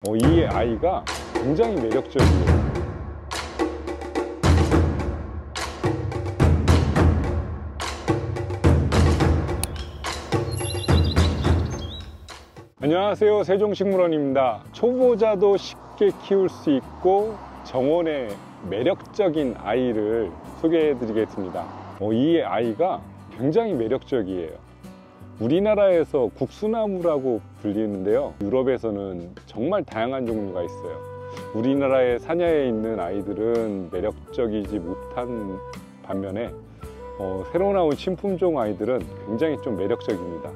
이 아이가 굉장히 매력적이에요. 안녕하세요, 세종식물원입니다. 초보자도 쉽게 키울 수 있고 정원의 매력적인 아이를 소개해 드리겠습니다. 이 아이가 굉장히 매력적이에요. 우리나라에서 국수나무라고 불리는데요, 유럽에서는 정말 다양한 종류가 있어요. 우리나라의 사냐에 있는 아이들은 매력적이지 못한 반면에 새로 나온 신품종 아이들은 굉장히 좀 매력적입니다.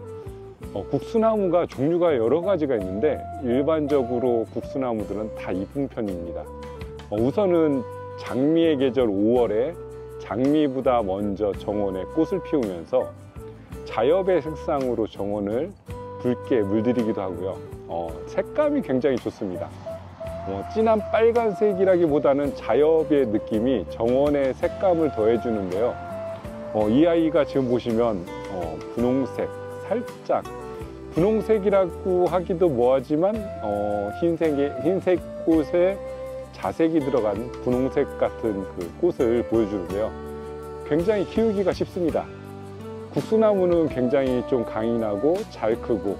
국수나무가 종류가 여러 가지가 있는데 일반적으로 국수나무들은 다 이쁜 편입니다. 우선은 장미의 계절 5월에 장미보다 먼저 정원에 꽃을 피우면서 자엽의 색상으로 정원을 붉게 물들이기도 하고요. 색감이 굉장히 좋습니다. 진한 빨간색이라기보다는 자엽의 느낌이 정원의 색감을 더해주는데요. 이 아이가 지금 보시면 분홍색, 살짝 분홍색이라고 하기도 뭐하지만 흰색 꽃에 자색이 들어간 분홍색 같은 그 꽃을 보여주는데요. 굉장히 키우기가 쉽습니다. 국수나무는 굉장히 좀 강인하고 잘 크고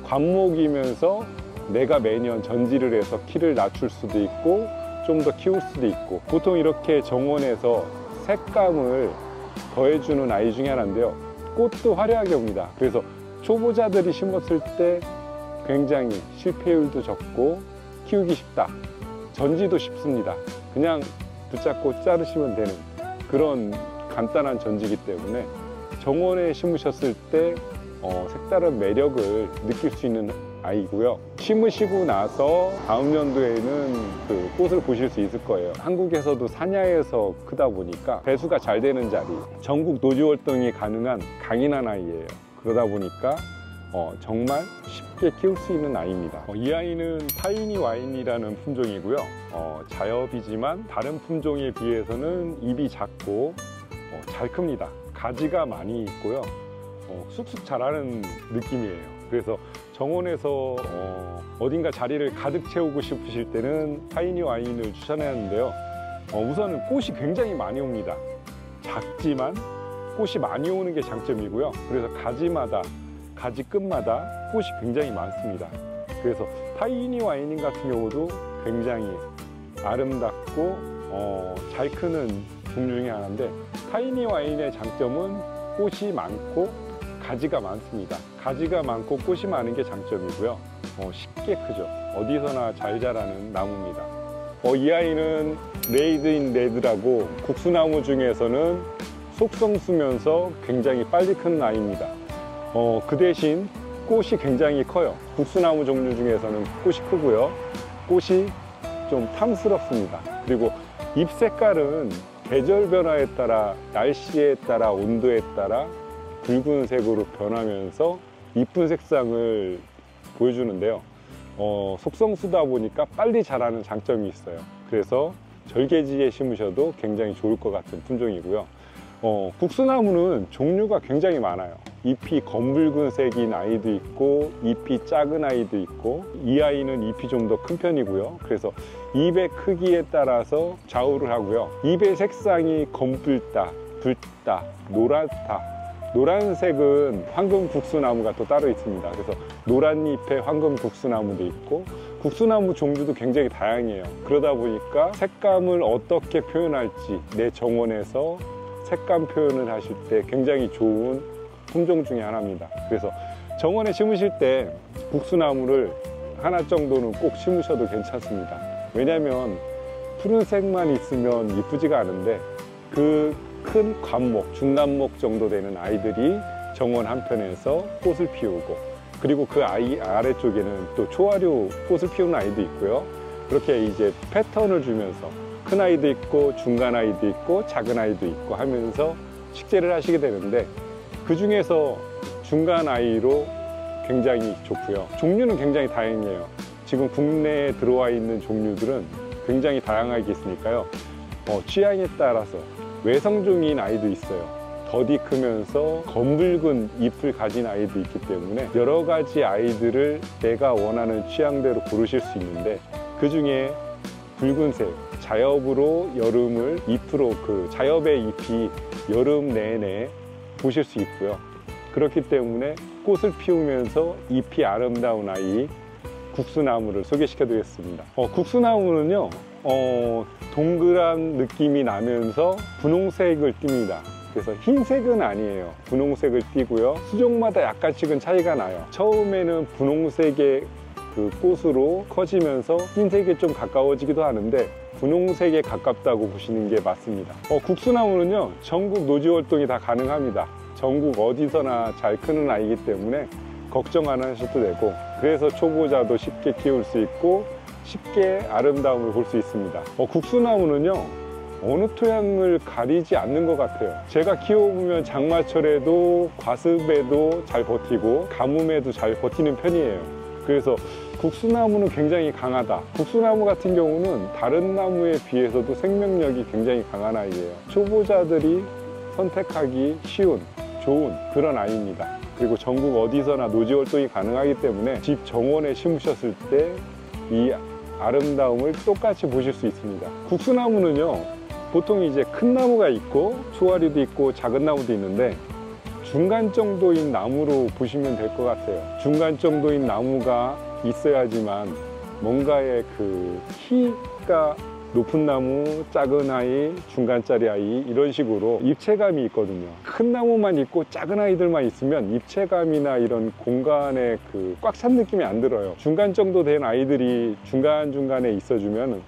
관목이면서 내가 매년 전지를 해서 키를 낮출 수도 있고 좀 더 키울 수도 있고, 보통 이렇게 정원에서 색감을 더해주는 아이 중에 하나인데요. 꽃도 화려하게 옵니다. 그래서 초보자들이 심었을 때 굉장히 실패율도 적고 키우기 쉽다, 전지도 쉽습니다. 그냥 붙잡고 자르시면 되는 그런 간단한 전지이기 때문에 정원에 심으셨을 때 색다른 매력을 느낄 수 있는 아이고요. 심으시고 나서 다음 연도에는 그 꽃을 보실 수 있을 거예요. 한국에서도 사냐에서 크다 보니까 배수가 잘 되는 자리, 전국 노지 활동이 가능한 강인한 아이예요. 그러다 보니까 정말 쉽게 키울 수 있는 아이입니다. 이 아이는 타이니 와인이라는 품종이고요. 자엽이지만 다른 품종에 비해서는 잎이 작고 잘 큽니다. 가지가 많이 있고요. 쑥쑥 자라는 느낌이에요. 그래서 정원에서 어딘가 자리를 가득 채우고 싶으실 때는 타이니 와인을 추천하는데요. 우선은 꽃이 굉장히 많이 옵니다. 작지만 꽃이 많이 오는 게 장점이고요. 그래서 가지 끝마다 꽃이 굉장히 많습니다. 그래서 타이니 와인 같은 경우도 굉장히 아름답고 잘 크는 종류 중에 하나인데, 타이니 와인의 장점은 꽃이 많고 가지가 많습니다. 가지가 많고 꽃이 많은 게 장점이고요. 쉽게 크죠. 어디서나 잘 자라는 나무입니다. 이 아이는 레이드 인 레드라고 국수나무 중에서는 속성수면서 굉장히 빨리 크는 아이입니다. 그 대신 꽃이 굉장히 커요. 국수나무 종류 중에서는 꽃이 크고요. 꽃이 좀 탐스럽습니다. 그리고 잎 색깔은 계절 변화에 따라, 날씨에 따라, 온도에 따라 붉은색으로 변하면서 이쁜 색상을 보여주는데요. 속성수다 보니까 빨리 자라는 장점이 있어요. 그래서 절개지에 심으셔도 굉장히 좋을 것 같은 품종이고요. 국수나무는 종류가 굉장히 많아요. 잎이 검붉은색인 아이도 있고 잎이 작은 아이도 있고, 이 아이는 잎이 좀 더 큰 편이고요. 그래서 잎의 크기에 따라서 좌우를 하고요. 잎의 색상이 검붉다, 붉다, 노랗다. 노란색은 황금 국수나무가 또 따로 있습니다. 그래서 노란 잎의 황금 국수나무도 있고, 국수나무 종류도 굉장히 다양해요. 그러다 보니까 색감을 어떻게 표현할지 내 정원에서 색감 표현을 하실 때 굉장히 좋은 품종 중에 하나입니다. 그래서 정원에 심으실 때 국수나무를 하나 정도는 꼭 심으셔도 괜찮습니다. 왜냐하면 푸른색만 있으면 이쁘지가 않은데 그 큰 관목, 중간목 정도 되는 아이들이 정원 한편에서 꽃을 피우고, 그리고 그 아이 아래쪽에는 또 초화류 꽃을 피우는 아이도 있고요. 그렇게 이제 패턴을 주면서 큰 아이도 있고 중간 아이도 있고 작은 아이도 있고 하면서 식재를 하시게 되는데, 그 중에서 중간 아이로 굉장히 좋고요. 종류는 굉장히 다양해요. 지금 국내에 들어와 있는 종류들은 굉장히 다양하게 있으니까요. 취향에 따라서 외성종인 아이도 있어요. 더디 크면서 검붉은 잎을 가진 아이도 있기 때문에 여러 가지 아이들을 내가 원하는 취향대로 고르실 수 있는데, 그 중에 붉은색, 자엽으로 여름을 잎으로, 그 자엽의 잎이 여름 내내 보실 수 있고요. 그렇기 때문에 꽃을 피우면서 잎이 아름다운 아이 국수나무를 소개시켜 드리겠습니다. 국수나무는요, 동그란 느낌이 나면서 분홍색을 띱니다. 그래서 흰색은 아니에요. 분홍색을 띠고요. 수종마다 약간씩은 차이가 나요. 처음에는 분홍색의 그 꽃으로 커지면서 흰색에 좀 가까워지기도 하는데 분홍색에 가깝다고 보시는 게 맞습니다. 국수나무는요, 전국 노지 활동이 다 가능합니다. 전국 어디서나 잘 크는 아이이기 때문에 걱정 안 하셔도 되고, 그래서 초보자도 쉽게 키울 수 있고 쉽게 아름다움을 볼 수 있습니다. 국수나무는요, 어느 토양을 가리지 않는 것 같아요. 제가 키워보면 장마철에도 과습에도 잘 버티고 가뭄에도 잘 버티는 편이에요. 그래서 국수나무는 굉장히 강하다. 국수나무 같은 경우는 다른 나무에 비해서도 생명력이 굉장히 강한 아이예요. 초보자들이 선택하기 쉬운, 좋은 그런 아이입니다. 그리고 전국 어디서나 노지 활동이 가능하기 때문에 집 정원에 심으셨을 때 이 아름다움을 똑같이 보실 수 있습니다. 국수나무는요, 보통 이제 큰 나무가 있고 초아리도 있고 작은 나무도 있는데 중간 정도인 나무로 보시면 될 것 같아요. 중간 정도인 나무가 있어야지만 뭔가의 그 키가 높은 나무, 작은 아이, 중간짜리 아이, 이런 식으로 입체감이 있거든요. 큰 나무만 있고 작은 아이들만 있으면 입체감이나 이런 공간에 그 꽉 찬 느낌이 안 들어요. 중간 정도 된 아이들이 중간중간에 있어주면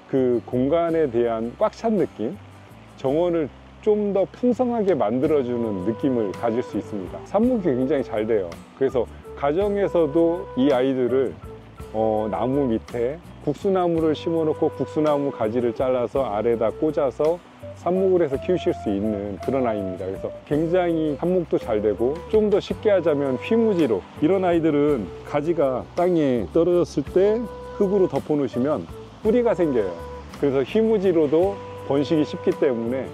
그 공간에 대한 꽉 찬 느낌, 정원을 좀 더 풍성하게 만들어주는 느낌을 가질 수 있습니다. 삽목이 굉장히 잘 돼요. 그래서 가정에서도 이 아이들을 나무 밑에 국수나무를 심어놓고 국수나무 가지를 잘라서 아래다 꽂아서 삽목을 해서 키우실 수 있는 그런 아이입니다. 그래서 굉장히 삽목도 잘 되고, 좀 더 쉽게 하자면 휘무지로, 이런 아이들은 가지가 땅에 떨어졌을 때 흙으로 덮어 놓으시면 뿌리가 생겨요. 그래서 휘무지로도 번식이 쉽기 때문에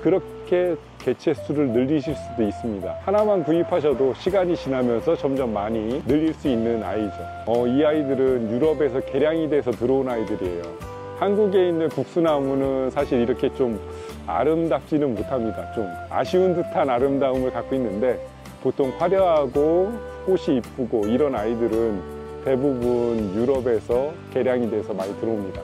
그렇게 개체수를 늘리실 수도 있습니다. 하나만 구입하셔도 시간이 지나면서 점점 많이 늘릴 수 있는 아이죠. 이 아이들은 유럽에서 개량이 돼서 들어온 아이들이에요. 한국에 있는 국수나무는 사실 이렇게 좀 아름답지는 못합니다. 좀 아쉬운 듯한 아름다움을 갖고 있는데, 보통 화려하고 꽃이 이쁘고 이런 아이들은 대부분 유럽에서 개량이 돼서 많이 들어옵니다.